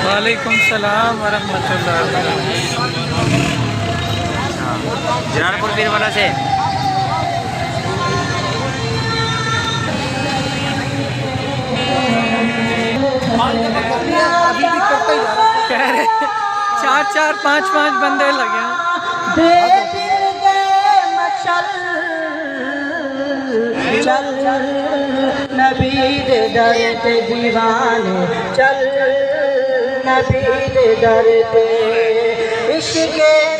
وعلیکم السلام ورحمۃ اللہ وبرکاتہ۔ جلال پور پیر والا سے کہہ رہے 4-4 5-5 بندے لگے ہیں۔ چل نبی دے در تے دیوانے، چل نبی دے در تے عشق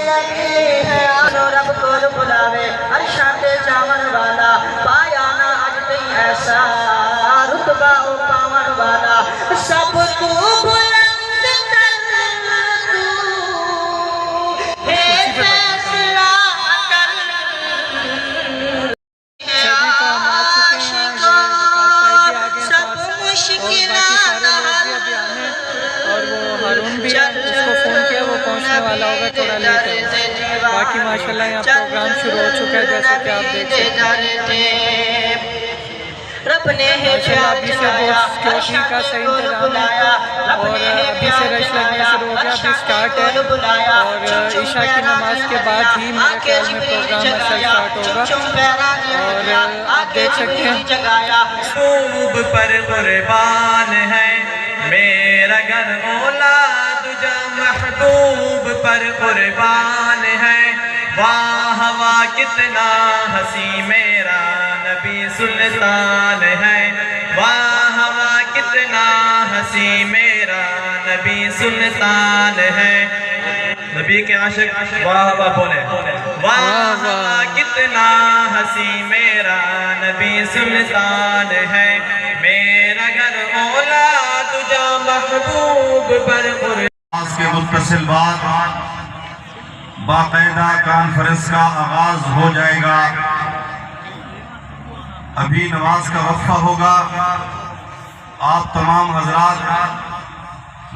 نبی ہے آنو رب کو بلاوے، عرشاں تے جاون والا پایا نہ اج تئی ایسا رتبہ او پاون والا، سب تو بلند تر تو ہے فیصلہ کر۔ باقی ماشاءاللہ یہاں پروگرام شروع ہو چکا ہے جیسا کہ آپ دیکھ سکتے ہیں۔ ماشاءاللہ ابھی سے بہت سیکیورٹی کا صحیح انتظام ہے اور ابھی سے رش لگنے شروع ہو گیا، ابھی سٹارٹ ہے اور عشاء کی نماز کے بعد ہی میرے خیال میں پروگرام اصل سٹارٹ ہوگا اور آپ دیکھ سکتے ہیں۔ محبوب پر قربان ہے میرا گھر اولاد جا، محبوب پر قربان ہے، واہ واہ کتنا ہنسی میرا نبی سلطان ہے، واہ واہ کتنا ہنسی میرا نبی سلطان ہے۔ نبی کے عاشق واہ واہ بولے، واہ واہ کتنا ہنسی میرا نبی سلطان ہے، میرا گھر اولاد جا، محبوب پر قربان۔ نماز کے متصل بعد باقاعدہ کانفرنس کا آغاز ہو جائے گا۔ ابھی نماز کا وقفہ ہوگا، آپ تمام حضرات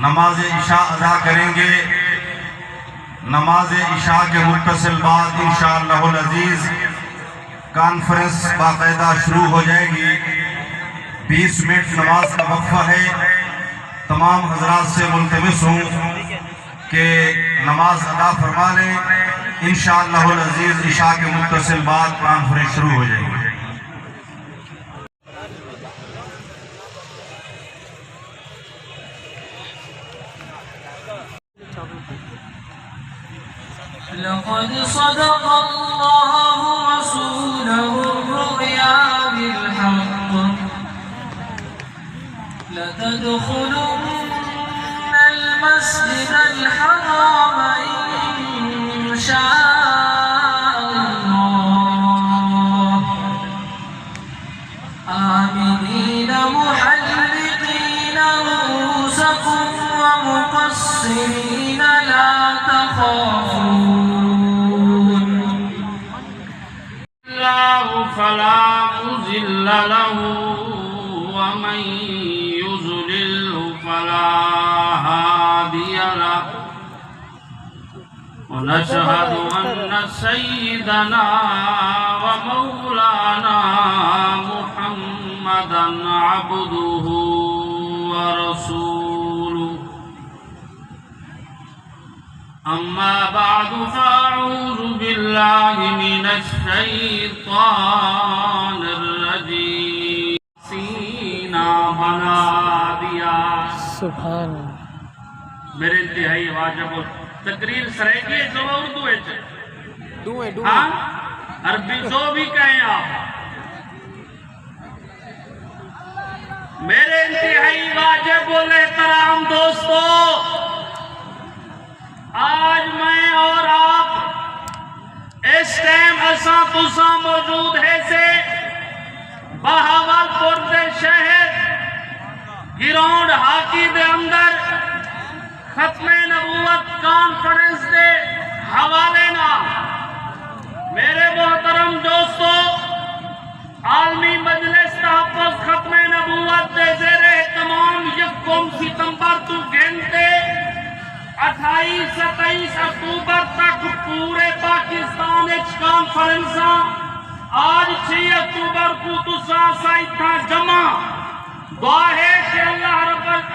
نماز عشاء ادا کریں گے۔ نماز عشاء کے متصل بعد انشاءاللہ العزیز کانفرنس باقاعدہ شروع ہو جائے گی۔ 20 منٹ نماز کا وقفہ ہے۔ تمام حضرات سے ملتمس ہوں کہ نماز ادا فرما لیں، انشاءاللہ العزیز عشاء کے متصل بعد کانفرنس شروع ہو جائے گی۔ لقد صدق الله رسوله الرؤيا بالحق لتدخلن المسجد الحرام إن شاء الله آمنين محلقين رؤوسكم ومقصرين لا تخافون الله فلا مضل له ومن يضلل فلا هادي له ونشهد أن سيدنا ومولانا محمدا عبده ورسوله أما بعد فأعوذ بالله من الشيطان الرجيم سینا بنا دیا سبحان میرے انتہائی واجب تقریر سرائیگی جو اردو ہے ہاں عربی جو بھی کہیں آپ میرے انتہائی واجب الاحترام دوستو، آج میں اور آپ اس ٹائم اساں تساں موجود ہے سے بہاولپور دے شہر گراؤنڈ ہاکی دے اندر ختم نبوت کانفرنس دے حوالے نہ میرے محترم دوستو، عالمی مجلس تحفظ ختم نبوت دے زیر اہتمام 1 ستمبر تو گھنٹے 28-27 اکتوبر تک پورے پاکستان کانفرنساں آج 6 اکتوبر کو تساں سائتھا جمع دعا ہے کہ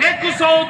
100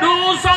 200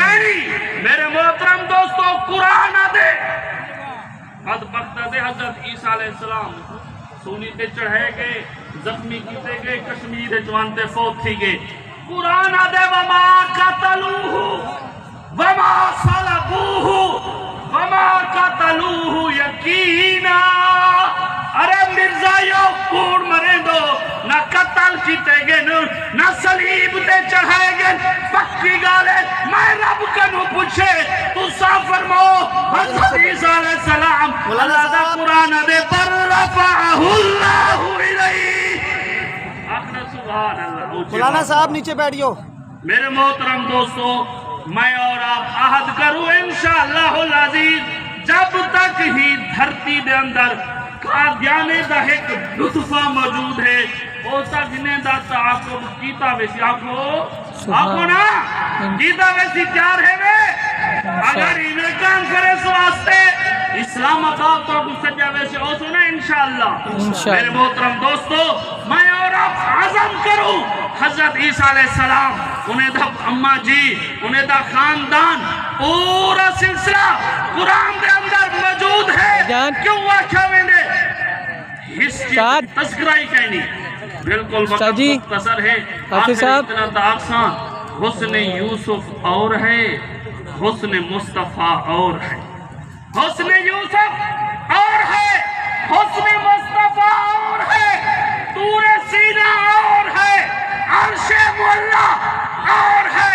کہیں میرے محترم دوستو قرآن دے بدبخت دے حضرت عیسیٰ علیہ السلام سونی تے چڑھے گئے زخمی کیتے گئے کشمیر جوانتے فوت تھی گئے قرآن دے وما قتلوہ وما صلبوہ وما قتلوہ یقینا ارے مرزایوں کوڑ مرے دو نہ قتل کیتے گئے نہ صلیب تے چڑھائے گئے پکی گالے میں رب کنو پوچھے تو صاف فرمو حضرت عیسیٰ علیہ السلام اللہ دا قرآن دے پر رفعہ اللہ علیہ آخر سبحان اللہ مولانا صاحب نیچے بیٹھیو میرے محترم دوستو میں اور آپ عہد کروں انشاءاللہ العزیز جب تک ہی دھرتی دے اندر قادیانے دا ایک لطفہ موجود ہے وہ تک انہیں دا تعاقب کیتا ویسی آنکھو نا کیتا ویسی تیار ہے میں اگر انہیں کام کرے سو آستے اسلام آباد تو کچھ سجا ویسے ہو سنا انشاءاللہ میرے محترم دوستو میں اور آپ عزم کروں حضرت عیسیٰ علیہ السلام انہیں دا اماں جی انہیں دا خاندان پورا سلسلہ قرآن دے اندر موجود ہے کیوں واقعہ میں نے ہسٹری تذکرائی کہنی بالکل وقت مختصر ہے آخر اتنا تاکسان حسن یوسف اور ہے حسن مصطفیٰ اور ہے حسن یوسف اور ہے حسن مصطفیٰ اور ہے طور سینہ اور ہے عرش مولا اور ہے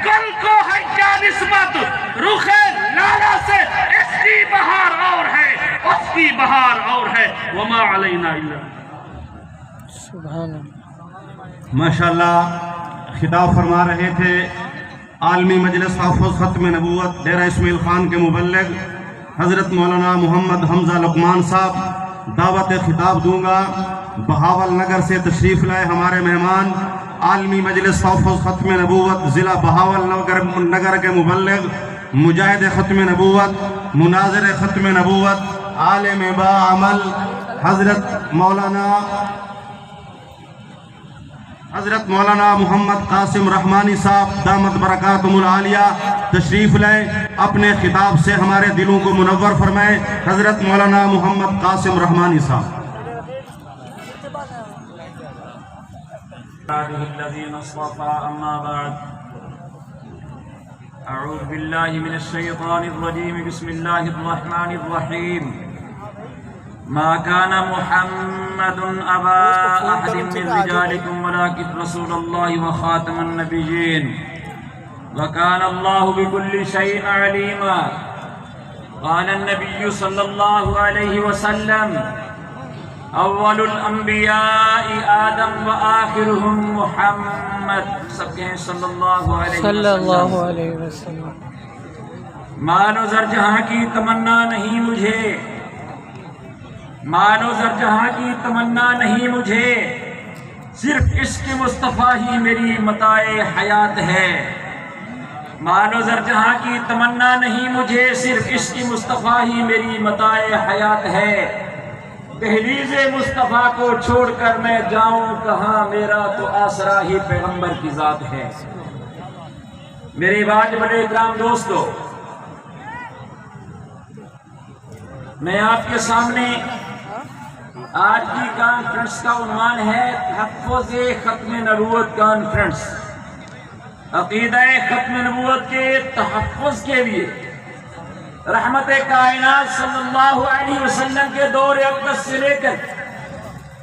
کل کو ہے کیا نسبت رخ لالا سے اس کی بہار اور ہے اس کی بہار اور ہے وما علینا الا سبحان اللہ ماشاءاللہ خطاب فرما رہے تھے عالمی مجلس حافظ ختم نبوت ڈیرہ اسماعیل خان کے مبلغ حضرت مولانا محمد حمزہ لقمان صاحب دعوت خطاب دوں گا بہاول نگر سے تشریف لائے ہمارے مہمان عالمی مجلس حافظ ختم نبوت ضلع بہاول نگر کے مبلغ مجاہد ختم نبوت مناظر ختم نبوت عالم با عمل حضرت مولانا محمد قاسم رحمانی صاحب دامت برکاتہم العالیہ تشریف لائیں اپنے خطاب سے ہمارے دلوں کو منور فرمائیں حضرت مولانا محمد قاسم رحمانی صاحب الذين اصطفى أما بعد أعوذ بالله من الشيطان الرجيم بسم الله الرحمن الرحيم ما كان محمد أبا أحد من رجالكم ولكن رسول الله وخاتم النبيين وكان الله بكل شيء عليما قال النبي صلى الله عليه وسلم اول الانبیاء آدم و آخرهم محمد سب کہیں صلی اللہ علیہ وسلم مال و زر جہاں کی تمنا نہیں مجھے مال و زر جہاں کی تمنا نہیں مجھے صرف عشق مصطفیٰ ہی میری متاع حیات ہے مال و زر جہاں کی تمنا نہیں مجھے صرف عشق مصطفیٰ ہی میری متاع حیات ہے دہلیز مصطفیٰ کو چھوڑ کر میں جاؤں کہاں میرا تو آسرا ہی پیغمبر کی ذات ہے میرے باج بڑے اکرام دوستو میں آپ کے سامنے آج کی کانفرنس کا عنوان ہے تحفظ ختم نبوت کانفرنس عقیدہ ختم نبوت کے تحفظ کے لیے رحمت کائنات صلی اللہ علیہ وسلم کے دور اقدس سے لے کر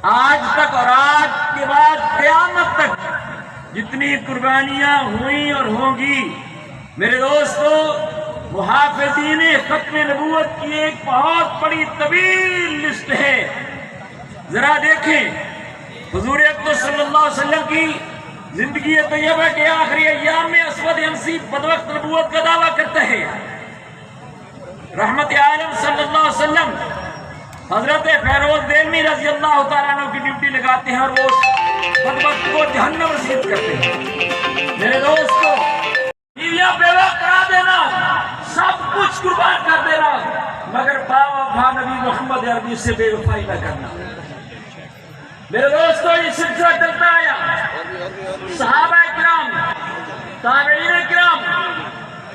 آج تک اور آج کے بعد قیامت تک جتنی قربانیاں ہوئیں اور ہوں گی میرے دوستو محافظین ختم نبوت کی ایک بہت بڑی طویل لسٹ ہے ذرا دیکھیں حضور اقدس صلی اللہ علیہ وسلم کی زندگی طیبہ کے آخری ایام میں اسود عنسی بدوقت نبوت کا دعویٰ کرتا ہے رحمت عالم صلی اللہ علیہ وسلم حضرت فیروز دہلوی رضی اللہ تعالیٰ عنہ کی ڈیوٹی لگاتے ہیں اور وہ بدبخت کو جہنم رسید کرتے ہیں میرے دوستو بیویاں بیوہ کرا دینا سب کچھ قربان کر دینا مگر باوفا نبی محمد عربی سے بے وفائی نہ کرنا میرے دوستو یہ سلسلہ چلتا آیا صحابہ کرام تابعین کرام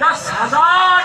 10,000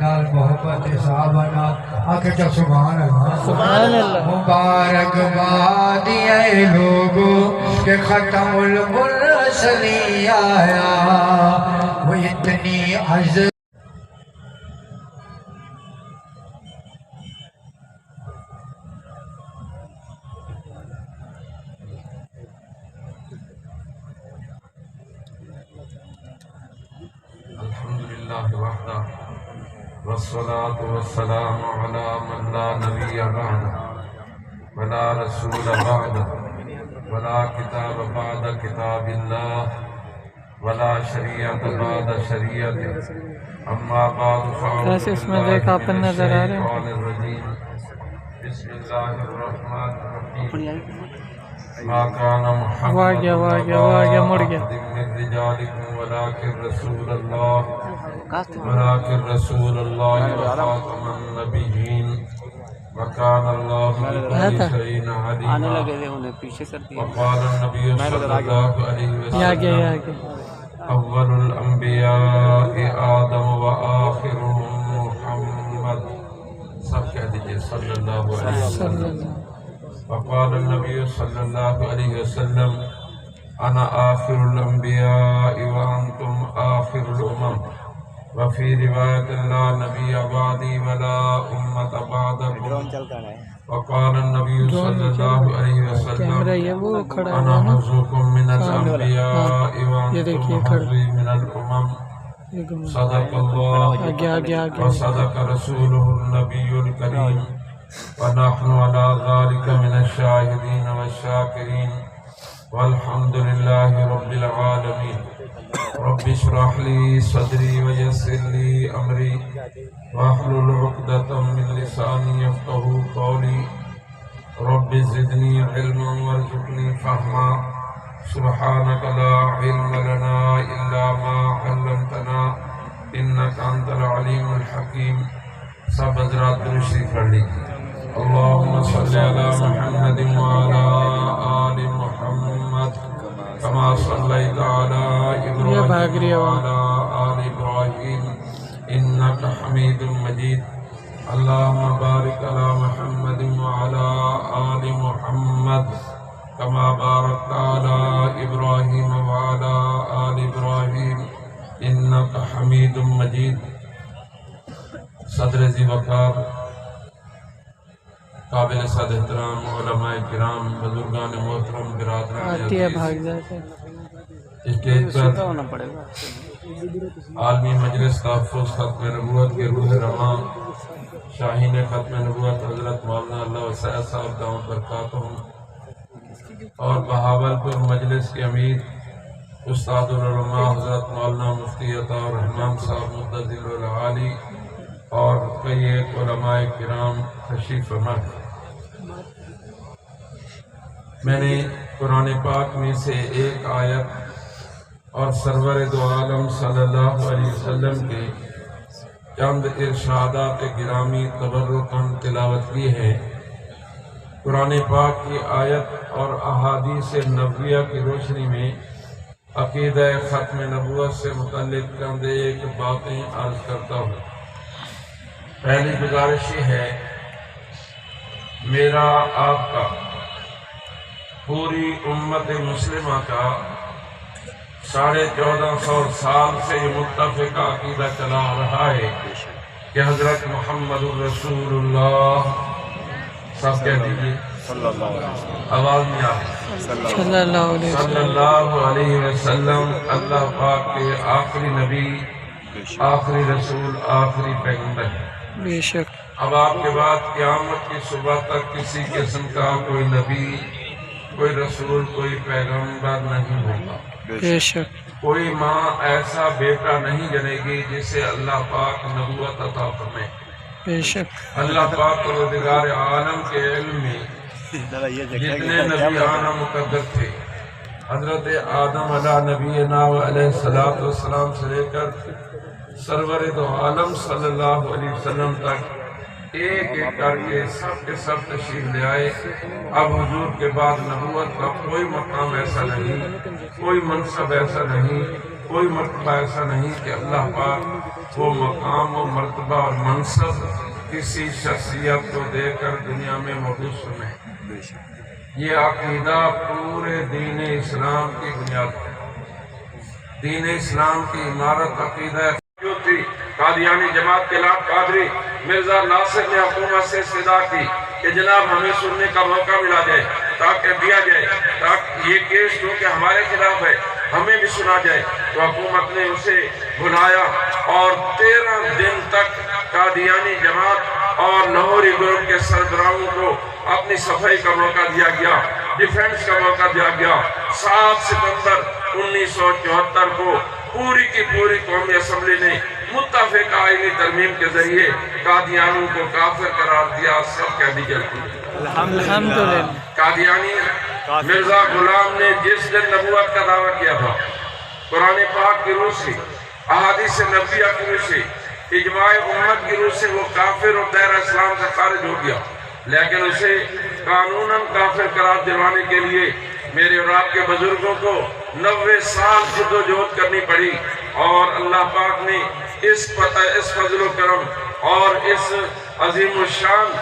نال محبت صحابہ نال آکے چا سبحان اللہ سبحان اللہ مبارک باد اے لوگو کہ ختم المرسلین آیا وہ اتنی عزت الحمدللہ وحدہ والصلاة والسلام علی من لا نبی بعدہ ولا رسول بعدہ ولا کتاب بعد کتاب اللہ ولا شریعت بعد شریعت اما بعد کیسے اس میں دیکھ آپ نظر آ رہے ہیں بسم اللہ الرحمن الرحیم ما كان محمد واقع مڑ گیا من رجالكم ولكن رسول الله وخاتم النبيين وكان الله بكل شيء عليما وقال النبي صلى الله عليه وسلم اول الانبیاء آدم و آخرهم محمد سب کہہ دیجئے صلی اللہ علیہ وسلم وقال النبي صلى الله عليه وسلم انا آخر الانبیاء وانتم آخر الامم وفي رواية لا نبي بعدي ولا أمة بعدكم وقال النبي صلى الله عليه وسلم انا حظكم من الانبیاء وانتم حظي من الامم صدق الله وصدق رسوله النبي الكريم ونحن على ذلك من الشاهدين والشاكرين والحمد لله رب العالمين رب اشرح لي صدري ويسر لي امري واحلل عقدة من لساني يفقهوا قولي رب زدني علما وارزقني فهما سبحانك لا علم لنا الا ما علمتنا انك انت العليم الحكيم سب حضرات درود شریف پڑھ لیجیے اللهم صل على محمد وعلى آل محمد كما صليت على إبراهيم وعلى آل إبراهيم إنك حميد مجيد اللهم بارك على محمد وعلى آل محمد كما باركت على إبراهيم وعلى آل إبراهيم إنك حميد مجيد صدر ذی وقار قابل صد احترام علماء کرام بزرگان محترم برادران اسٹیج پر عالمی مجلس تحفظ ختم نبوت کے روح رواں شاہین ختم نبوت حضرت مولانا اللہ وسعہ صاحب دامت برکاتہم اور بہاولپور مجلس کے امیر استاد العلماء حضرت مولانا مفتی عطا الرحمان صاحب مدظل العالی اور کئی ایک علماء کرام تشریف فرما میں نے قرآن پاک میں سے ایک آیت اور سرور دو عالم صلی اللہ علیہ وسلم کے چند ارشادات گرامی تبرکاً تلاوت کی ہے قرآن پاک کی آیت اور احادیث نبویہ کی روشنی میں عقیدہ ختم نبوت سے متعلق چند ایک باتیں عرض کرتا ہوں پہلی گزارش یہ ہے میرا آپ کا پوری امت مسلمہ کا 1450 سال سے یہ متفقہ عقیدہ چلا رہا ہے کہ حضرت محمد الرسول اللہ سب کہہ دیجئے آواز میں آئے صلی اللہ علیہ وسلم اللہ پاک کے آخری نبی آخری رسول آخری پیغمبر بے شک اب آپ کے بعد قیامت کی صبح تک کسی قسم کا کوئی نبی کوئی رسول کوئی پیغمبر نہیں ہوگا بے شک کوئی ماں ایسا بیٹا نہیں جنے گی جسے اللہ پاک نبوت عطا فرمائے بے شک اللہ پاک پروردگار عالم کے علم میں جتنے نبی آنا مقدر تھے حضرت آدم علیہ نبینا علیہ السلام سے لے کر سرور دو عالم صلی اللہ علیہ وسلم تک ایک ایک کر کے سب تشریف لے آئے اب حضور کے بعد نبوت کا کوئی مقام ایسا نہیں کوئی منصب ایسا نہیں کوئی مرتبہ ایسا نہیں کہ اللہ پاک وہ مقام و مرتبہ اور منصب کسی شخصیت کو دے کر دنیا میں محفوظ فرمائے۔ یہ عقیدہ پورے دین اسلام کی بنیاد ہے۔ دین اسلام کی عمارت عقیدہ جو تھی قادیانی جماعت کے لاٹ قادری مرزا ناصر نے حکومت سے استدعا کی کہ جناب ہمیں سننے کا موقع ملا جائے، تاکہ دیا جائے، تاکہ یہ کیس جو کہ ہمارے خلاف ہے ہمیں بھی سنا جائے۔ تو حکومت نے اسے بلایا اور 13 دن تک قادیانی جماعت اور لاہوری گروپ کے سربراہوں کو اپنی صفائی کا موقع دیا گیا، ڈیفنس کا موقع دیا گیا۔ 7 ستمبر 1974 کو پوری کی پوری قومی اسمبلی نے متفق آئینی ترمیم کے ذریعے قادیانیوں کو کافر قرار دیا۔ سب کہہ دیجیے الحمدللہ۔ قادیانی مرزا غلام نے جس دن نبوت کا دعویٰ کیا تھا، قرآن پاک کی روح سے، احادیث نبویہ کی روح سے، اجماع امت کی روح سے وہ کافر اور دائرہ اسلام سے خارج ہو گیا، لیکن اسے قانوناً کافر قرار دلوانے کے لیے میرے اور آپ کے بزرگوں کو 90 سال جدوجہد کرنی پڑی، اور اللہ پاک نے اس فضل و کرم اور اس عظیم الشان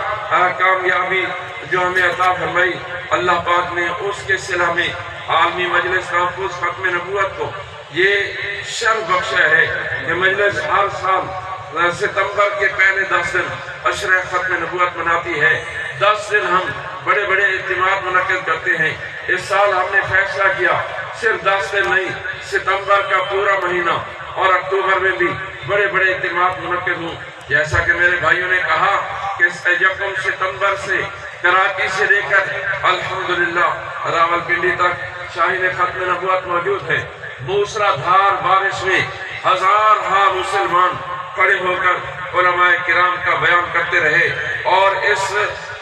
کامیابی جو ہمیں عطا فرمائی، اللہ پاک نے اس کے صلح میں عالمی مجلس تحفظ ختم نبوت کو یہ شرف بخشا ہے کہ مجلس ہر سال ستمبر کے پہلے 10 دن عشرہ ختم نبوت مناتی ہے۔ 10 دن ہم بڑے بڑے اجتماعات منعقد کرتے ہیں۔ اس سال ہم نے فیصلہ کیا صرف 10 دن نہیں، ستمبر کا پورا مہینہ اور اکتوبر میں بھی بڑے بڑے اجتماعات منعقد ہوں۔ جیسا کہ میرے بھائیوں نے کہا کہ 1 ستمبر سے کراچی سے لے کر الحمدللہ راولپنڈی تک شاہین ختم نبوت موجود ہے۔ موسلا دھار بارش میں ہزارہا مسلمان کھڑے ہو کر علماء کرام کا بیان کرتے رہے اور اس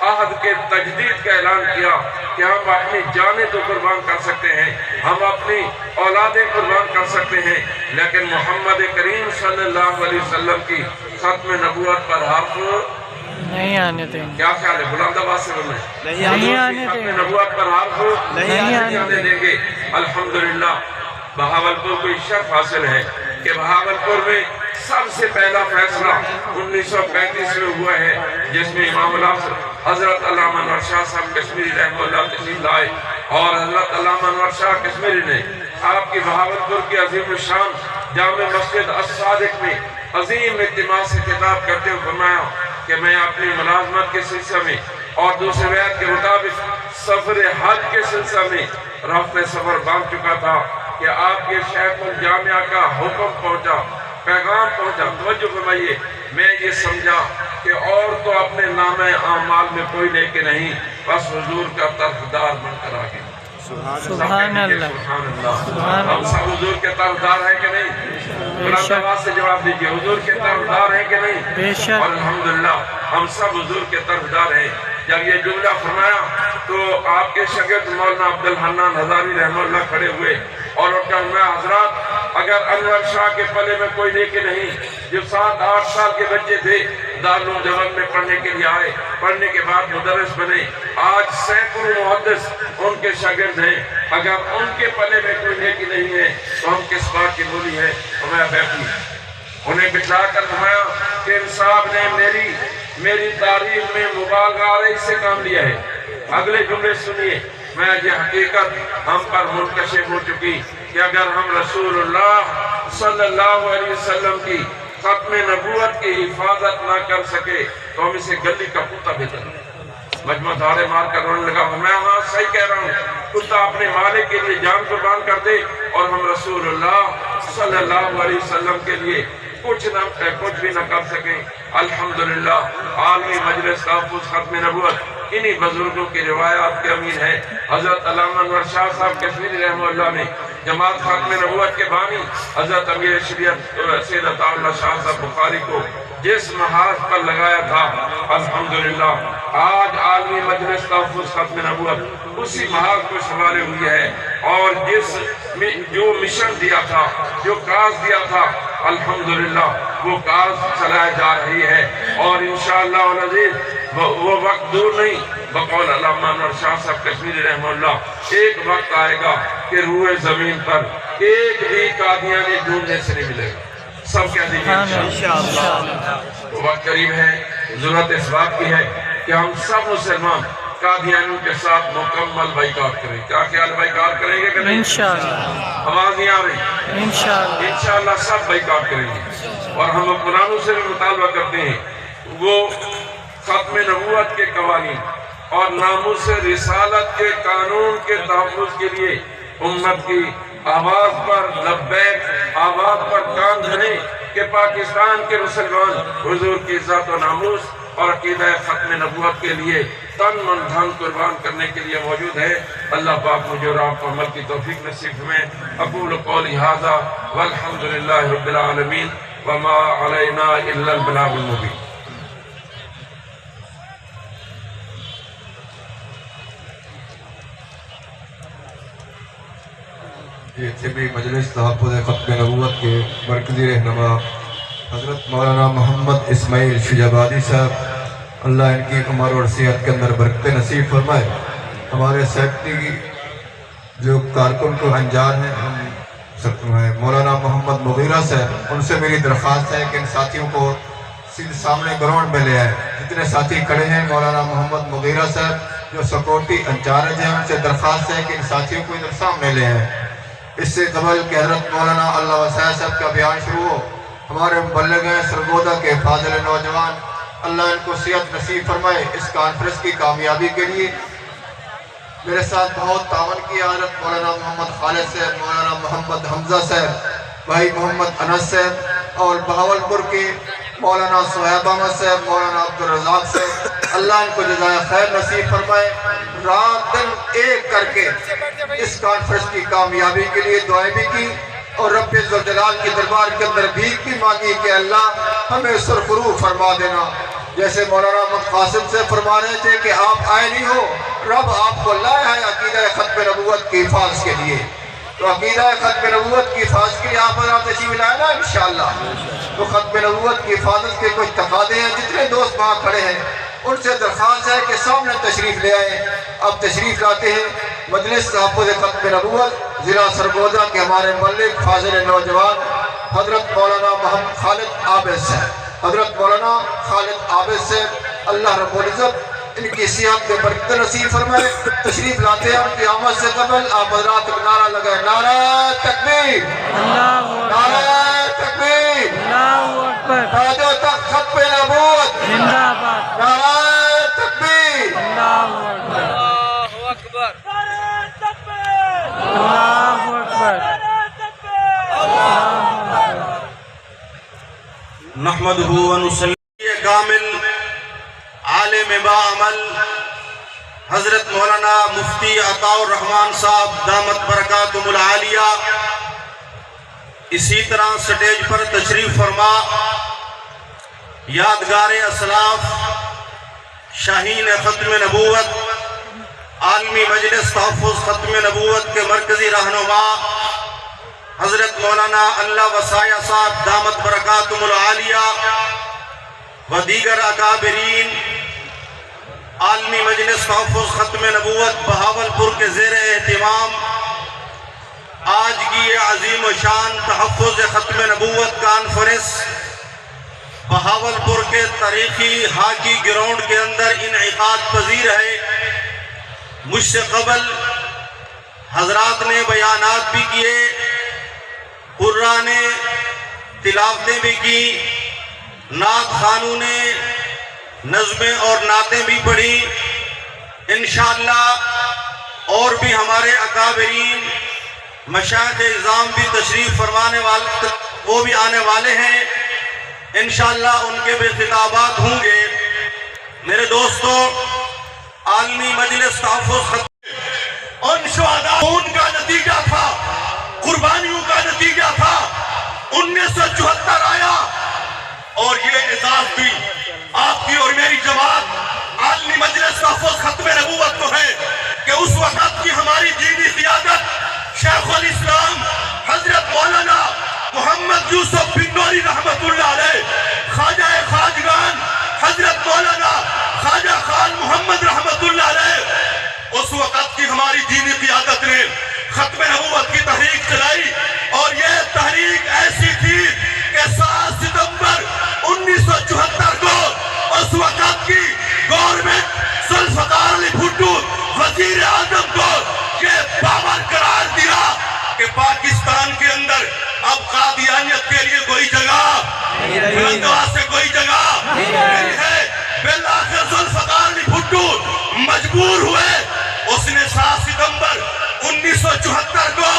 عہد کے تجدید کا اعلان کیا کہ ہم اپنی جانیں تو قربان کر سکتے ہیں، ہم اپنی اولادیں قربان کر سکتے ہیں، لیکن محمد کریم صلی اللہ علیہ وسلم کی ختم نبوت پر حرف نہیں آنے دیں۔ کیا خیال ہے؟ بلند آواز سے بولیں۔ نہیں آنے دیں۔ ختم نبوت پر حرف نہیں آنے دیں گے۔ الحمدللہ بہاولپور کو شرف حاصل ہے کہ بہاولپور میں سب سے پہلا فیصلہ 1935 میں ہوا ہے، جس میں امام العصر حضرت علامہ انور شاہ صاحب کشمیری رحمہ اللہ تشریف لائے، اور حضرت علامہ انور شاہ کشمیری نے آپ کی بہاولپور کی عظیم الشان جامع مسجد الصادق میں عظیم اجتماع سے خطاب کرتے ہوئے فرمایا کہ میں اپنی ملازمت کے سلسلے میں اور دوسرے بیعت کے مطابق سفر حج کے سلسلے میں رفع سفر باندھ چکا تھا کہ آپ کے شیخ الجامعہ کا حکم پہنچا، پیغام پہنچا۔ توجہ فرمائیے، میں یہ سمجھا کہ اور تو اپنے نام اعمال میں کوئی لے کے نہیں، بس حضور کا طرفدار بن کر آگے۔ سبحان اللہ، سبحان اللہ۔ ہم سب حضور کے طرفدار ہیں کہ نہیں؟ بلند آواز سے جواب دیجئے، حضور کے طرفدار ہیں کہ نہیں؟ بے شک۔ اور الحمدللہ ہم سب حضور کے طرفدار ہیں۔ جب یہ جملہ فرمایا تو آپ کے شاگرد مولانا عبدالحنان ہزاری رحمہ اللہ کھڑے ہوئے اور ان کا فرمایا حضرات اگر انور شاہ کے پلے میں کوئی لے کے نہیں، جو 7-8 سال کے بچے تھے دارالعلوم دیوبند میں پڑھنے کے لیے آئے، پڑھنے کے بعد مدرس بنے، آج سینکڑوں محدث ان کے شاگرد ہیں، اگر ان کے پلے میں کوئی لے کے نہیں ہے تو ہم کس بات کی بولی ہے؟ فرمایا بیٹھی، انہیں بٹھا کر فرمایا کہ انصاف نے میری تاریخ میں مبالغہ آرائی سے کام لیا ہے۔ اگلے جملے سنیے، میں یہ حقیقت ہم پر منکشف ہو چکی کہ اگر ہم رسول اللہ صلی اللہ علیہ وسلم کی ختم نبوت کی حفاظت نہ کر سکے تو ہم اسے گلی کا کتا بھیجیں۔ مجمع دھاڑے مار کر رونے لگا، میں ہاں صحیح کہہ رہا ہوں، کتا اپنے مالک کے لیے جان قربان کر دے اور ہم رسول اللہ صلی اللہ علیہ وسلم کے لیے کچھ بھی نہ کر سکیں۔ الحمدللہ عالمی مجلس تحفظ ختم نبوت انہی بزرگوں کی روایات کے امین ہے۔ حضرت علامہ انور شاہ صاحب کشمیری رحمہ اللہ نے جماعت ختم نبوت کے بانی حضرت امیر شریعت سید عطا اللہ شاہ صاحب بخاری کو جس محاذ پر لگایا تھا، الحمدللہ آج عالمی مجلس تحفظ ختم نبوت اسی محاذ کو سنبھالے ہوئی ہے، اور جو مشن دیا تھا، جو کاز دیا تھا، الحمدللہ وہ کاز چلایا جا رہی ہے، اور انشاءاللہ العزیز وہ وقت دور نہیں، بقول علامہ انور شاہ صاحب کشمیری رحمہ اللہ، ایک وقت آئے گا کہ روح زمین پر ایک بھی قادیانی ڈھونڈنے سے نہیں ملے گا، سب کہہ دیجیے انشاءاللہ۔ تو وقت قریب ہے، ضرورت اس بات کی ہے کہ ہم سب مسلمان قادیانیوں کے ساتھ مکمل بائیکاٹ کریں۔ کیا خیال بائیکاٹ کریں گے کہ نہیں؟ انشاءاللہ آواز نہیں آ رہی؟ انشاءاللہ انشاءاللہ سب بائیکاٹ کریں گے، اور ہم قرآنوں سے بھی مطالبہ کرتے ہیں وہ ختم نبوت کے قوانین اور ناموس رسالت کے قانون کے تحفظ کے لیے امت کی آواز پر لبیک آواز پر کان دھریں کہ پاکستان کے مسلمان حضور کی عزت و ناموس اور عقیدہ ختم نبوت کے لیے تن من دھن قربان کرنے کے لیے موجود ہے۔ اللہ پاک مجھے اور آپ کو عمل کی توفیق نصیب فرمائے۔ اقول قولی ھذا والحمدللہ رب العالمین وما علینا الا البلاغ المبین۔ طبی مجلس تحفظ ختم نبوت کے مرکزی رہنما حضرت مولانا محمد اسماعیل شجابادی صاحب، اللہ ان کی عمر اور صحت کے اندر برکت نصیب فرمائے۔ ہمارے سیکٹری جو کارکن کو انجان ہیں مولانا محمد مغیرہ صاحب، ان سے میری درخواست ہے کہ ان ساتھیوں کو سیدھے سامنے گراؤنڈ میں لے آئے۔ جتنے ساتھی کھڑے ہیں مولانا محمد مغیرہ صاحب جو سیکورٹی انچارج ہیں، ان سے درخواست ہے کہ ان ساتھیوں کو ادھر سامنے لے آئے۔ اس سے قبل کہ حضرت مولانا اللہ وسیع صاحب کا بیان شروع ہو، ہمارے مبلغ ہیں سرگودا کے فاضل نوجوان، اللہ ان کو صحت نصیب فرمائے اس کانفرنس کی کامیابی کے لیے میرے ساتھ بہت تعاون کیا۔ حضرت مولانا محمد خالد صاحب، مولانا محمد حمزہ صاحب، بھائی محمد انس صاحب، اور بہاولپور کے مولانا صہیب احمد صاحب، مولانا عبدالرزاق صاحب، اللہ ان کو جزائے خیر نصیب فرمائے۔ رات دن ایک کر کے اس کانفرنس کی کامیابی کے لیے دعائیں بھی کی، اور رب ذوالجلال کی دربار کے اندر بھیک بھی مانگی کہ اللہ ہمیں سرفروغ فرما دینا۔ جیسے مولانا محمد قاسم سے فرما رہے تھے کہ آپ آئے نہیں ہو، رب آپ کو لایا ہے عقیدہ ختم نبوت کی حفاظ کے لیے۔ تو عقیدہ ختم نبوت کی حفاظت کے لیے آپ حضرات تشریف لائے نا انشاءاللہ۔ تو ختم نبوت کی حفاظت کے کچھ تقاضے ہیں، جتنے دوست وہاں کھڑے ہیں ان سے درخواست ہے کہ سامنے تشریف لے آئیں۔ اب تشریف لاتے ہیں مجلس تحفظ ختم نبوت ضلع سرگودا کے ہمارے ملک فاضل نوجوان حضرت مولانا محمد خالد عابد صاحب، حضرت مولانا خالد عابد صاحب، اللہ رب العزت ان کی صحت میں برکت نصیب فرمائے۔ تشریف لاتے ہیں، ان کی آمد سے قبل آپ حضرات ایک نعرہ لگائیں، نعرہ تکبیر، نعرہ تکبیر، تاجو تخت ختم نبوت زندہ باد، نعرہ تکبیر، اللہ اکبر، اللہ اکبر، نحمدہ و نصلی کامل عالم باعمل حضرت مولانا مفتی عطاء الرحمن صاحب دامت برکاتہم العالیہ اسی طرح سٹیج پر تشریف فرما یادگار اسلاف شاہین ختم نبوت عالمی مجلس تحفظ ختم نبوت کے مرکزی رہنما حضرت مولانا اللہ وسیع صاحب دامت برکاتہم العالیہ و دیگر اکابرین عالمی مجلس تحفظ ختم نبوت بہاولپور کے زیر اہتمام آج کی یہ عظیم و شان تحفظ ختم نبوت کانفرنس بہاولپور کے تاریخی ہاکی گراؤنڈ کے اندر انعقاد پذیر ہے۔ مجھ سے قبل حضرات نے بیانات بھی کیے، قرآن نے تلاوتیں بھی کی، نعت خانوں نے نظمیں اور نعتیں بھی پڑھی۔ انشاءاللہ اور بھی ہمارے اکابرین مشائخ اعظام بھی تشریف فرمانے والے وہ بھی آنے والے ہیں، انشاءاللہ ان کے بھی خطابات ہوں گے۔ میرے دوستو، عالمی مجلس تحفظ ختم ان شہداء کا نتیجہ تھا، قربانیوں کا نتیجہ تھا۔ 1974 آیا اور یہ اعزاز بھی آپ کی اور میری جماعت عالمی مجلس تحفظ ختم نبوت کو ہے کہ اس وقت کی ہماری دینی قیادت شیخ الاسلام حضرت مولانا محمد یوسف بن نوری رحمت اللہ علیہ، خواجہ خواجگان حضرت مولانا خواجہ مجبور ہوئے اس نے 7 ستمبر 1974 کو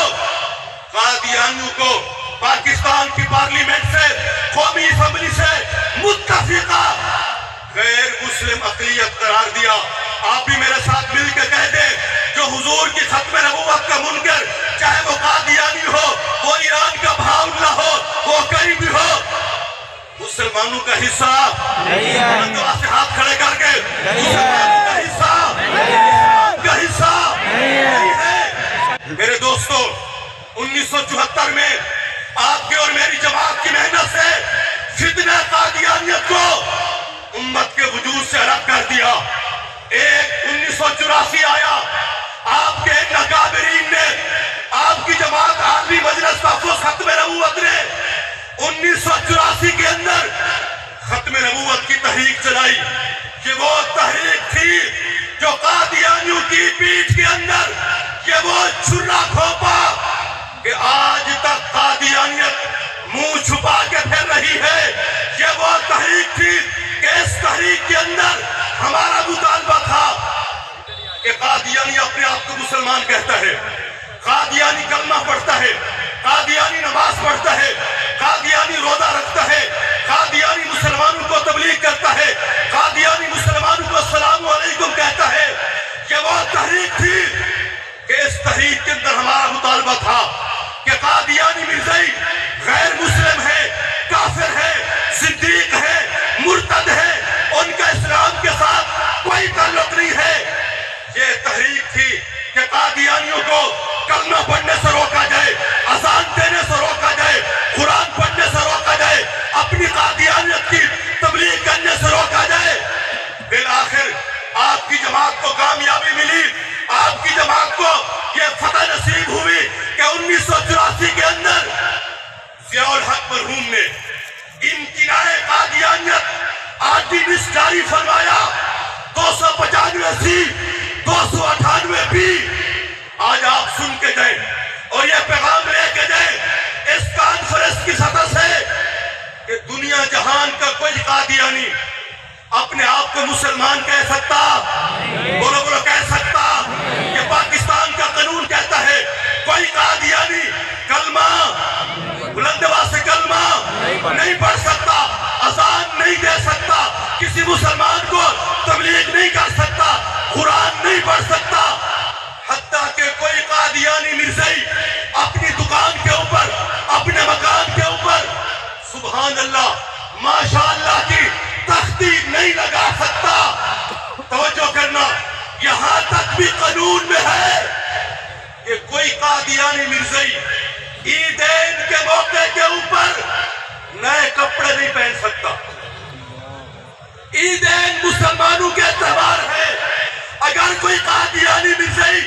قادیانیوں کو پاکستان کی پارلیمنٹ سے قومی اسمبلی سے متفقہ غیر مسلم اقلیت قرار دیا. آپ بھی میرے ساتھ مل کے کہہ دیں جو حضور کی ختم نبوت کا منکر چاہے وہ قادیانی ہو وہ ایران کا بھاؤ ہو وہ کہیں بھی ہو مسلمانوں کا حصہ بلندوا سے ہاتھ کھڑے کر کے مسلمانوں کا حصہ نہیں ہے. میرے دوستو 1974 میں آپ کی اور میری جماعت کی محنت سے فتنہ قادیانیت کو امت کے وجود سے الگ کر دیا. ایک 1984 آیا آپ کے اکابرین نے آپ کی جماعت عالمی مجلس تحفظ ختم نبوت نے 1984 کے اندر ختم نبوت کی تحریک چلائی. یہ وہ تحریک تھی جو قادیانیوں کی پیٹھ کے اندر یہ وہ چھرا کھوپا کہ آج تک قادیانیت منہ چھپا کے پھر رہی ہے. یہ وہ تحریک تھی کہ اس تحریک کے اندر ہمارا مطالبہ تھا کہ قادیانی اپنے آپ کو مسلمان کہتا ہے, قادیانی کلمہ پڑھتا ہے, قادیانی نماز پڑھتا ہے, قادیانی روزہ رکھتا ہے, قادیانی مسلمانوں کو تبلیغ کرتا ہے, قادیانی مسلمانوں کو السلام علیکم کہتا ہے. یہ وہ تحریک تھی کہ اس تحریک کے اندر ہمارا مطالبہ تھا کہ قادیانی مرزائی غیر مسلم ہے, کافر ہے, صدیق ہے, مرتد ہے, ان کا اسلام کے ساتھ کوئی تعلق نہیں ہے. یہ تحریک تھی کہ قادیانیوں کو کلمہ پڑھنے سے روکا جائے, اذان دینے سے روکا جائے, قرآن پڑھنے سے روکا جائے, اپنی قادیانیت کی تبلیغ کرنے سے روکا جائے. بالآخر آپ کی جماعت کو کامیابی ملی, آپ کی جماعت کو یہ فتح نصیب ہوئی کہ 1984 کے اندر ضیاء الحق مرحوم نے امتناع قادیانیت آرڈیننس جاری فرمایا. 295 سی 298 بی آج آپ سن کے جائیں اور یہ پیغام لے کے جائیں اس کانفرنس کی سطح سے کہ دنیا جہان کا کوئی قادیانی اپنے آپ کو مسلمان کہہ سکتا, بولو بولو کہہ سکتا. یہ پاکستان کا قانون کہتا ہے کوئی قادیانی کلمہ بلندوا سے کلمہ نہیں پڑھ سکتا, اذان نہیں دے سکتا, کسی مسلمان کو تبلیغ نہیں کر سکتا, قرآن نہیں پڑھ سکتا. حتیٰ کہ کوئی قادیانی مرزائی اپنی دکان کے اوپر اپنے مکان کے اوپر سبحان اللہ ماشاءاللہ کی تختی نہیں لگا سکتا. توجہ کرنا, یہاں تک بھی قانون میں ہے کہ کوئی قادیانی مرزائی عیدین کے موقع کے اوپر نئے کپڑے نہیں پہن سکتا. عیدین مسلمانوں کے تہوار ہے. اگر کوئی قادیانی مرزائی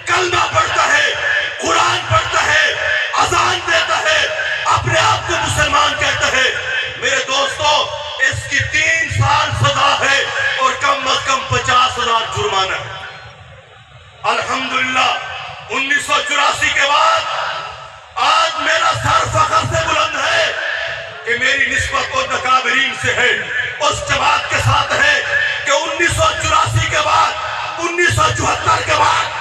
کلمہ پڑھتا ہے, قرآن پڑھتا ہے, اذان دیتا ہے, اپنے آپ کو مسلمان کہتا ہے, میرے دوستو اس کی 3 سال سزا ہے اور کم از کم 50,000 جرمانہ ہے. الحمدللہ 1984 کے بعد آج میرا سر فخر سے بلند ہے کہ میری نسبت اور اکابرین سے ہے, اس جماعت کے ساتھ ہے کہ 1984 کے بعد 1974 کے بعد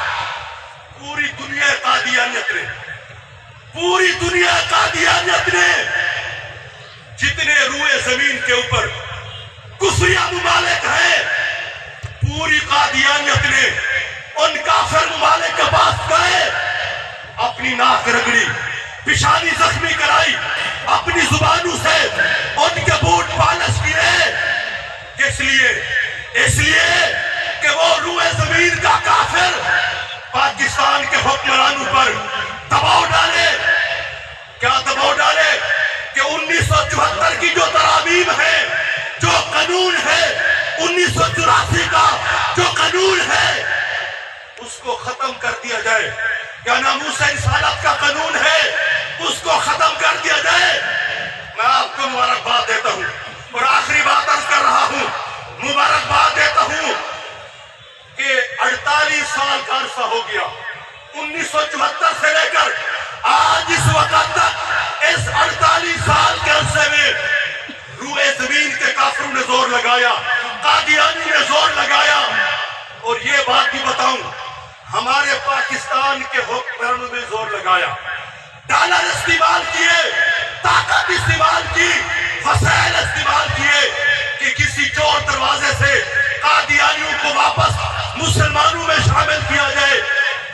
پوری دنیا قادیانیت نے جتنے روئے زمین کے اوپر کفریہ ممالک ہیں پوری قادیانیت نے ان کافر ممالک کے پاس گئے, اپنی ناک رگڑی, پیشانی زخمی کرائی, اپنی زبانوں سے ان کے بوٹ پالش کیے. اس لیے کہ وہ روئے زمین کا کافر پاکستان کے حکمرانوں پر دباؤ ڈالے. کیا دباؤ ڈالے کہ 1974 کی جو ترامیم ہے, جو قانون ہے, 1984 کا جو قانون ہے اس کو ختم کر دیا جائے. کیا ناموس رسالت کا قانون ہے اس کو ختم کر دیا جائے. میں آپ کو مبارکباد دیتا ہوں اور آخری بات عرض کر رہا ہوں, مبارکباد دیتا ہوں کہ 48 سال کا عرصہ ہو گیا 1974 سے لے کر آج اس وقت تک. اس 48 سال کے عرصے میں روئے زمین کے کافروں نے زور لگایا, قادیانی نے زور لگایا اور یہ بات بھی بتاؤں، ہمارے پاکستان کے حکمرانوں نے زور لگایا، ڈالر استعمال کیے، طاقت استعمال کی، وسائل استعمال کیے کہ کسی چور دروازے سے قادیانیوں کو واپس مسلمانوں میں شامل کیا جائے،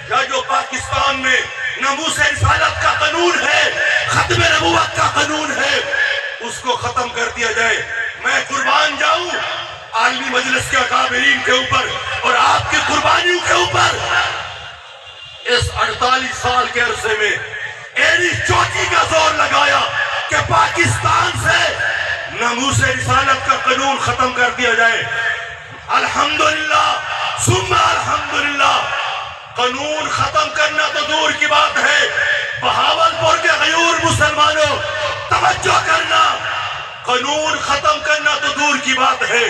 یا جو پاکستان میں ناموس رسالت کا قانون ہے، ختم نبوت کا قانون ہے، اس کو ختم کر دیا جائے۔ میں قربان جاؤں عالمی مجلس کے اکابرین کے اوپر اور آپ کی قربانیوں کے اوپر۔ اس 48 سال کے عرصے میں ایڑی چوٹی کا زور لگایا کہ پاکستان سے ناموس رسالت کا قانون ختم کر دیا جائے۔ الحمدللہ ثم الحمدللہ، قانون ختم کرنا تو دور کی بات ہے، بہاولپور کے غیور مسلمانوں توجہ کرنا، قانون ختم کرنا تو دور کی بات ہے،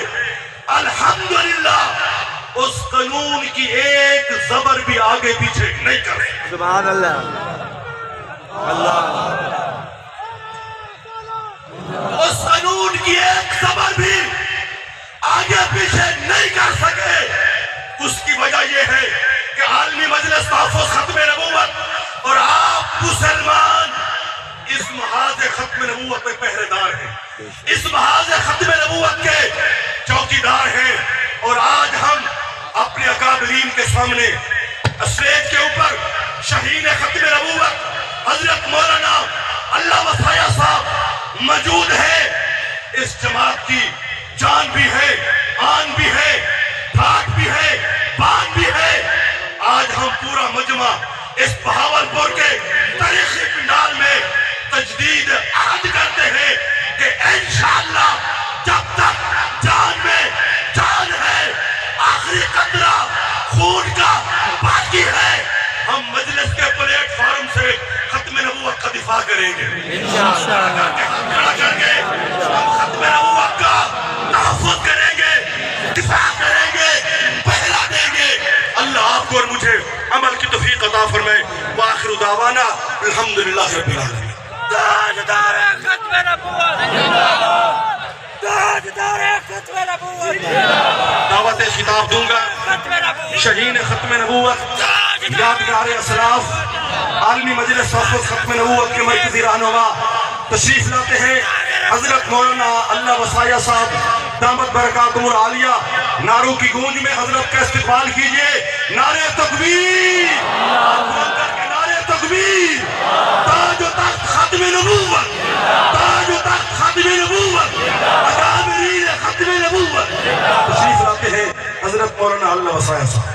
الحمدللہ اس قانون کی ایک زبر بھی آگے پیچھے نہیں کرے۔ سبحان اللہ، اس قانون کی ایک زبر بھی آگے پیچھے نہیں کر سکے۔ اس کی وجہ یہ ہے کہ عالمی مجلس تحفظ ختم نبوت اور آپ مسلمان اس محاذ ختم نبوت میں پہرے دار ہیں، اس محاذ ختم نبوت کے چوکیدار ہیں، اور آج ہم اپنے اکابرین کے سامنے اسٹیج کے اوپر شہین ختم نبوت حضرت مولانا اللہ وفایہ صاحب موجود ہے۔ اس جماعت کی جان بھی ہے، آن بھی ہے، ٹھاٹ بھی ہے، بان بھی ہے۔ آج ہم پورا مجمع اس بہاولپور کے تاریخی پنڈال میں تجدید عہد کرتے ہیں کہ انشاءاللہ جب تک جان میں جان ہے، آخری قطرہ خون کا باقی ہے، ہم مجلس کے پلیٹ فارم سے ختم نبوت کا دفاع کریں گے، کھڑا کر کے ہم ختم نبوت کا تحفظ کریں گے، دفاع کریں گے، پہلا دیں گے۔ اللہ آپ کو اور مجھے عمل کی توفیق عطا فرمائے۔ وآخر دعوانا الحمدللہ رب العالمین۔ تاجدار ختم نبوت، تاجدار ختم نبوت، دعوت خطاب دوں گا شہین ختم نبوت، یادگار اسلاف، عالمی مجلس تحفظ ختم نبوت کے مرکزی رہنما تشریف لاتے ہیں حضرت مولانا اللہ وفایہ صاحب دامت برکاتہم العالیہ۔ نعروں کی گونج میں حضرت کا استقبال کیجئے۔ نعرہ تکبیر، نعرہ تکبیر، تاج و تخت ختم نبوت، تاج و تخت ختم نبوت، اکابرین ختم نبوت۔ تشریف لاتے ہیں حضرت مولانا اللہ وفایہ صاحب۔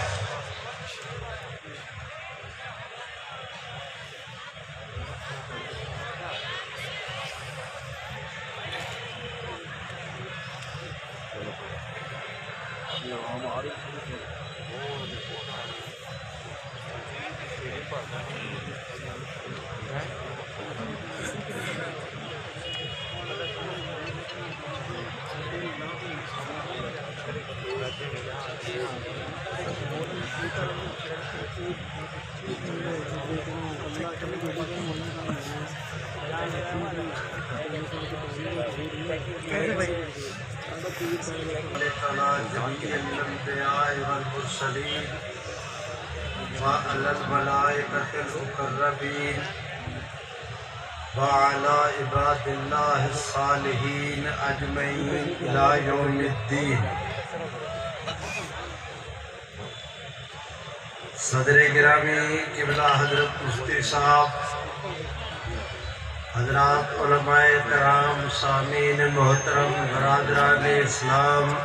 وعلى الملائكة المقربين وعلى عباد الله الصالحين أجمعين إلى يوم الدين۔ صدر گرامی قبلہ حضرت مفتی صاحب، حضرات علماء کرام، سامعین محترم، برادران اسلام،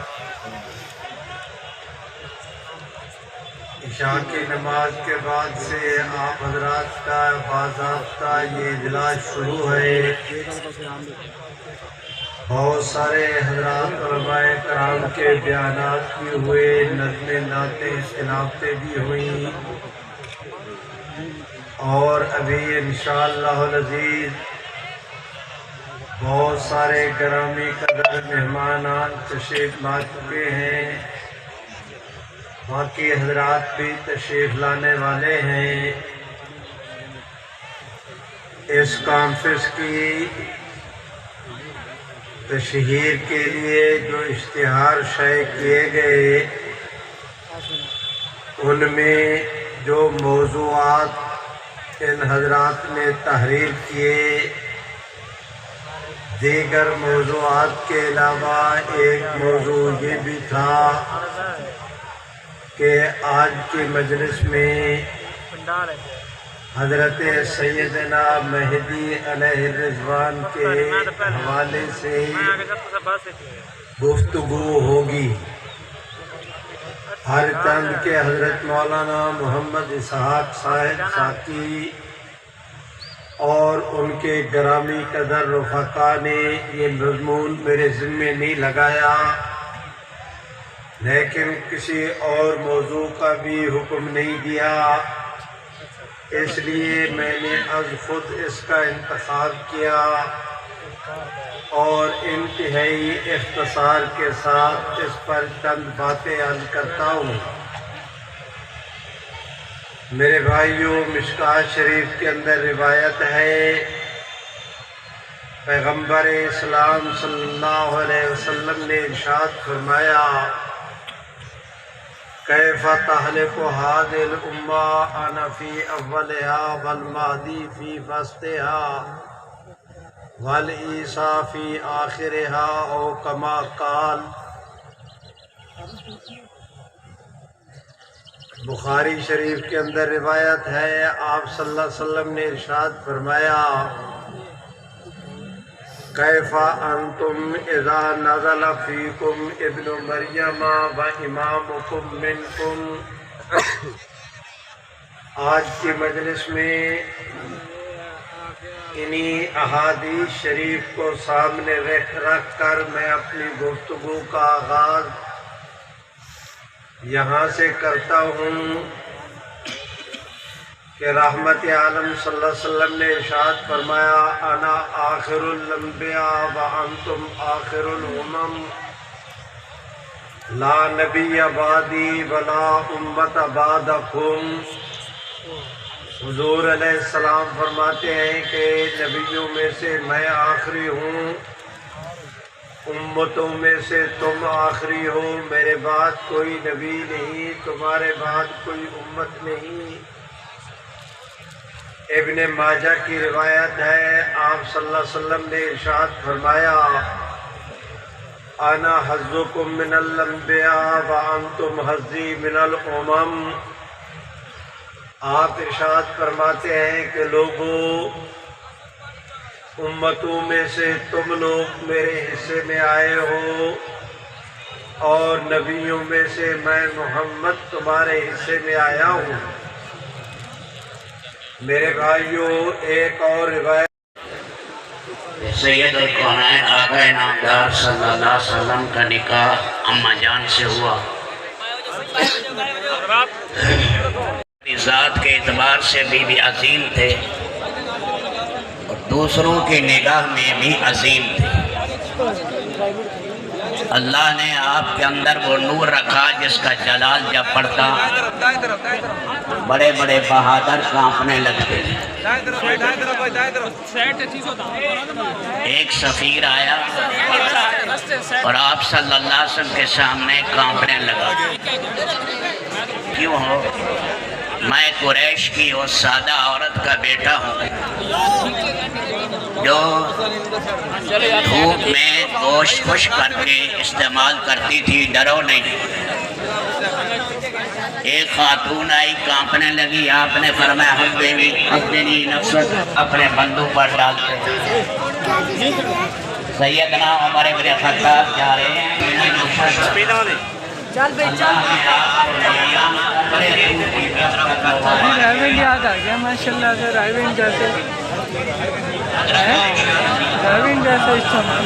عشاء کی نماز کے بعد سے آپ حضرات کا باضابطہ یہ اجلاس شروع ہے۔ بہت سارے حضرات علماء کرام کے بیانات بھی ہوئے، نظمیں نعتیں تلاوتیں بھی ہوئیں، اور ابھی انشاءاللہ العزیز بہت سارے گرامی قدر مہمانان تشریف لا چکے ہیں، باقی حضرات بھی تشریف لانے والے ہیں۔ اس کانفرنس کی تشہیر کے لیے جو اشتہار شائع کیے گئے، ان میں جو موضوعات ان حضرات نے تحریر کیے، دیگر موضوعات کے علاوہ ایک موضوع یہ بھی تھا کہ آج کی مجلس میں حضرت سیدنا مہدی علیہ الرضوان کے حوالے سے گفتگو ہوگی۔ ہر چند کے حضرت مولانا محمد اسحاق صاحب ساکی اور ان کے گرامی قدر رفقا نے یہ مضمون میرے ذمے نہیں لگایا، لیکن کسی اور موضوع کا بھی حکم نہیں دیا، اس لیے میں نے از خود اس کا انتخاب کیا اور انتہائی اختصار کے ساتھ اس پر چند باتیں عرض کرتا ہوں۔ میرے بھائیوں، مشکوٰۃ شریف کے اندر روایت ہے، پیغمبر اسلام صلی اللہ علیہ وسلم نے ارشاد فرمایا، کیف تہلک هذه الامہ انا فی اولها والمہدی فی وسطها والعیسیٰ فی آخرها او کما قال۔ بخاری شریف کے اندر روایت ہے، آپ صلی اللہ علیہ وسلم نے ارشاد فرمایا، کیف انتم اذا نزل فیکم ابن مریم و امامکم منکم۔ آج کی مجلس میں انہی احادیث شریف کو سامنے رکھ کر میں اپنی گفتگو کا آغاز یہاں سے کرتا ہوں کہ رحمت عالم صلی اللہ علیہ وسلم نے ارشاد فرمایا، انا آخر الانبیاء وانتم آخر الامم، لا نبی بعدی ولا امت بعدکم۔ حضور علیہ السلام فرماتے ہیں کہ نبیوں میں سے میں آخری ہوں، امتوں میں سے تم آخری ہو، میرے بعد کوئی نبی نہیں، تمہارے بعد کوئی امت نہیں۔ ابن ماجہ کی روایت ہے، آپ صلی اللہ علیہ وسلم نے ارشاد فرمایا، انا حظکم من الانبیاء وانتم حظی من الامم۔ آپ ارشاد فرماتے ہیں کہ لوگوں، امتوں میں سے تم لوگ میرے حصے میں آئے ہو اور نبیوں میں سے میں محمد تمہارے حصے میں آیا ہوں۔ میرے بھائیوں، ایک اور روایت سید الکونین آقا نامدار صلی اللہ علیہ وسلم کا نکاح اماں جان سے ہوا۔ ذات کے اعتبار سے بھی عظیم تھے اور دوسروں کی نگاہ میں بھی عظیم تھے۔ اللہ نے آپ کے اندر وہ نور رکھا جس کا جلال جب پڑتا بڑے بڑے بہادر کانپنے لگتے۔ ایک سفیر آیا اور آپ صلی اللہ علیہ وسلم کے سامنے کانپنے لگا۔ کیوں ہو؟ میں قریش کی وہ سادہ عورت کا بیٹا ہوں جو دھوپ میں گوشت خشک کر کے استعمال کرتی تھی، ڈرو نہیں۔ ایک خاتون آئی، کانپنے لگی، آپ نے فرمایا اپنی نفست اپنے بندوں پر ڈالتے۔ سیدنا عمر بن خطاب جا رہے ہیں، رائیونڈ یاد آ گیا ماشاء اللہ سے، رائیونڈ جیسے استعمال